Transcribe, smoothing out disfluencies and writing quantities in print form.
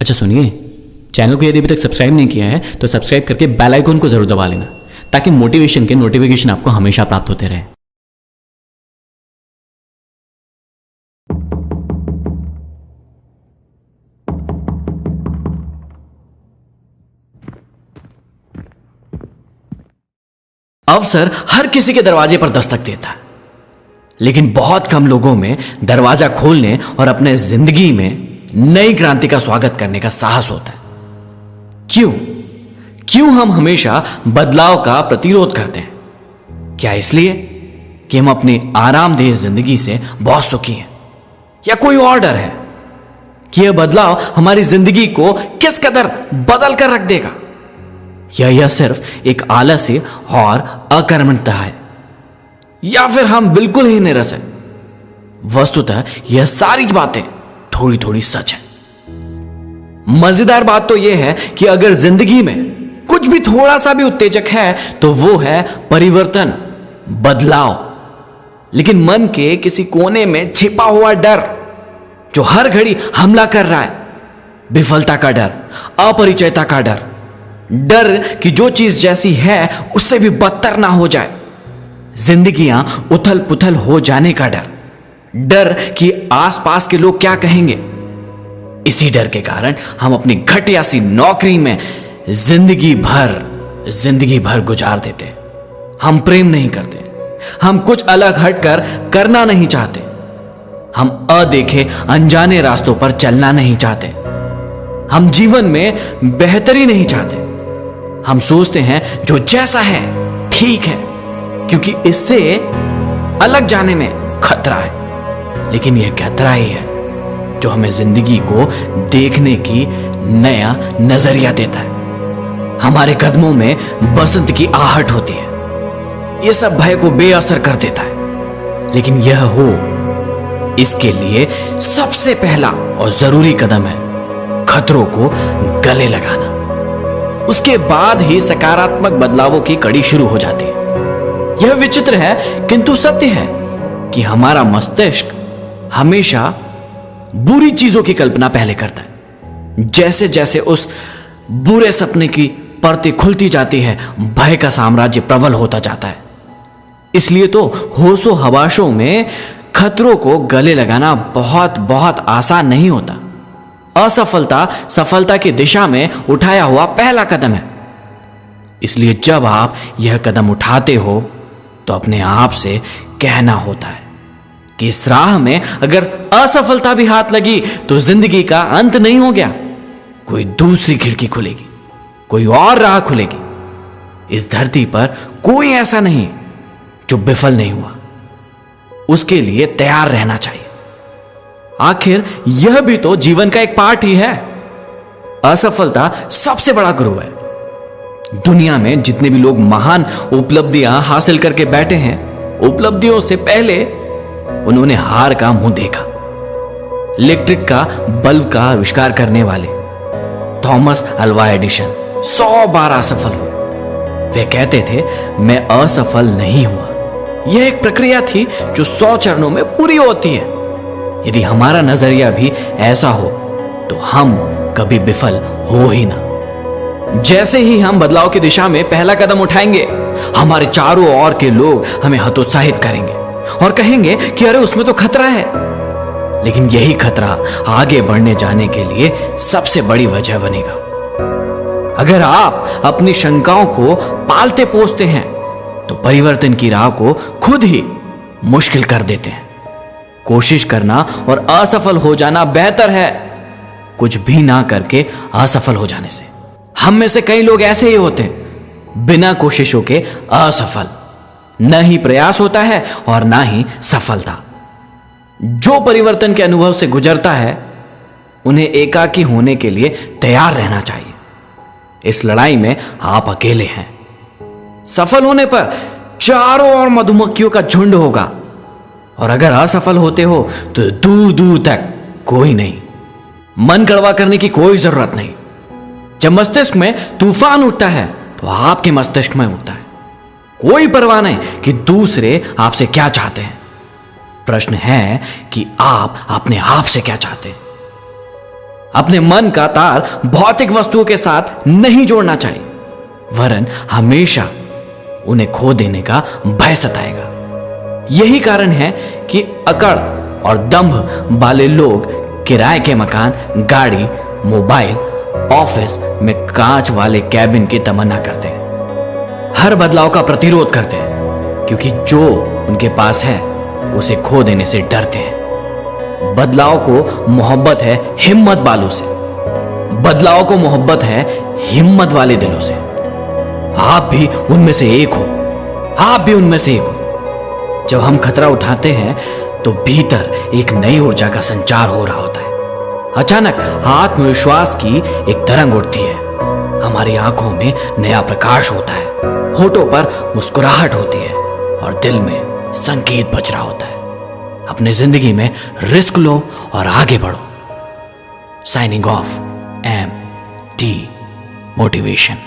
अच्छा सुनिए, चैनल को यदि अभी तक सब्सक्राइब नहीं किया है तो सब्सक्राइब करके बेल आइकन को जरूर दबा लेना, ताकि मोटिवेशन के नोटिफिकेशन आपको हमेशा प्राप्त होते रहे। अवसर हर किसी के दरवाजे पर दस्तक देता है, लेकिन बहुत कम लोगों में दरवाजा खोलने और अपने जिंदगी में नई क्रांति का स्वागत करने का साहस होता है। क्यों हम हमेशा बदलाव का प्रतिरोध करते हैं? क्या इसलिए कि हम अपनी आरामदेह जिंदगी से बहुत सुखी हैं, या कोई और डर है कि यह बदलाव हमारी जिंदगी को किस कदर बदल कर रख देगा? यह सिर्फ एक आलस्य और अकर्मण्यता है, या फिर हम बिल्कुल ही निरस हैं? वस्तुतः यह सारी बातें थोड़ी थोड़ी सच है। मजेदार बात तो यह है कि अगर जिंदगी में कुछ भी थोड़ा सा भी उत्तेजक है तो वो है परिवर्तन, बदलाव। लेकिन मन के किसी कोने में छिपा हुआ डर जो हर घड़ी हमला कर रहा है, विफलता का डर, अपरिचयता का डर, डर कि जो चीज जैसी है उससे भी बदतर ना हो जाए, जिंदगियां उथल पुथल हो जाने का डर, डर कि आसपास के लोग क्या कहेंगे। इसी डर के कारण हम अपनी घटिया सी नौकरी में जिंदगी भर गुजार देते हैं। हम प्रेम नहीं करते, हम कुछ अलग हटकर करना नहीं चाहते, हम अदेखे अनजाने रास्तों पर चलना नहीं चाहते, हम जीवन में बेहतरी नहीं चाहते। हम सोचते हैं जो जैसा है ठीक है, क्योंकि इससे अलग जाने में खतरा है। लेकिन यह खतरा ही है जो हमें जिंदगी को देखने की नया नजरिया देता है। हमारे कदमों में बसंत की आहट होती है, यह सब भय को बेअसर कर देता है। लेकिन यह हो, इसके लिए सबसे पहला और जरूरी कदम है खतरों को गले लगाना। उसके बाद ही सकारात्मक बदलावों की कड़ी शुरू हो जाती है। यह विचित्र है किंतु सत्य है कि हमारा मस्तिष्क हमेशा बुरी चीजों की कल्पना पहले करता है। जैसे जैसे उस बुरे सपने की परतें खुलती जाती है, भय का साम्राज्य प्रबल होता जाता है। इसलिए तो होशो हवासों में खतरों को गले लगाना बहुत बहुत आसान नहीं होता। असफलता सफलता की दिशा में उठाया हुआ पहला कदम है। इसलिए जब आप यह कदम उठाते हो तो अपने आप से कहना होता है कि इस राह में अगर असफलता भी हाथ लगी तो जिंदगी का अंत नहीं हो गया, कोई दूसरी खिड़की खुलेगी, कोई और राह खुलेगी। इस धरती पर कोई ऐसा नहीं जो विफल नहीं हुआ, उसके लिए तैयार रहना चाहिए। आखिर यह भी तो जीवन का एक पार्ट ही है। असफलता सबसे बड़ा गुरु है। दुनिया में जितने भी लोग महान उपलब्धियां हासिल करके बैठे हैं, उपलब्धियों से पहले उन्होंने हार का मुंह देखा। इलेक्ट्रिक का बल्ब का आविष्कार करने वाले थॉमस अल्वा एडिसन 100 बार असफल हुए। वे कहते थे मैं असफल नहीं हुआ। यह एक प्रक्रिया थी जो 100 चरणों में पूरी होती है। यदि हमारा नजरिया भी ऐसा हो तो हम कभी विफल हो ही ना। जैसे ही हम बदलाव की दिशा में पहला कदम उठाएंगे, हमारे चारों ओर के लोग हमें हतोत्साहित करेंगे और कहेंगे कि अरे उसमें तो खतरा है। लेकिन यही खतरा आगे बढ़ने जाने के लिए सबसे बड़ी वजह बनेगा। अगर आप अपनी शंकाओं को पालते पोसते हैं तो परिवर्तन की राह को खुद ही मुश्किल कर देते हैं। कोशिश करना और असफल हो जाना बेहतर है कुछ भी ना करके असफल हो जाने से। हम में से कई लोग ऐसे ही होते हैं, बिना कोशिशों के असफल। न ही प्रयास होता है और ना ही सफलता। जो परिवर्तन के अनुभव से गुजरता है उन्हें एकाकी होने के लिए तैयार रहना चाहिए। इस लड़ाई में आप अकेले हैं। सफल होने पर चारों ओर मधुमक्खियों का झुंड होगा, और अगर असफल होते हो तो दूर दूर तक कोई नहीं। मन कड़वा करने की कोई जरूरत नहीं। जब मस्तिष्क में तूफान उठता है तो आपके मस्तिष्क में उठता है। कोई परवाह नहीं कि दूसरे आपसे क्या चाहते हैं। प्रश्न है कि आप अपने आप से क्या चाहते हैं। अपने मन का तार भौतिक वस्तुओं के साथ नहीं जोड़ना चाहिए, वरन हमेशा उन्हें खो देने का भय सताएगा। यही कारण है कि अकड़ और दंभ वाले लोग किराए के मकान, गाड़ी, मोबाइल, ऑफिस में कांच वाले कैबिन की तमन्ना करते हैं। हर बदलाव का प्रतिरोध करते हैं, क्योंकि जो उनके पास है उसे खो देने से डरते हैं। बदलाव को मोहब्बत है हिम्मत वालों से। बदलाव को मोहब्बत है हिम्मत वाले दिलों से। आप भी उनमें से एक हो। आप भी उनमें से एक हो। जब हम खतरा उठाते हैं तो भीतर एक नई ऊर्जा का संचार हो रहा होता है। अचानक आत्मविश्वास की एक तरंग उठती है। हमारी आंखों में नया प्रकाश होता है, होठों पर मुस्कुराहट होती है और दिल में संकेत बज रहा होता है। अपने जिंदगी में रिस्क लो और आगे बढ़ो। Signing off, MT motivation.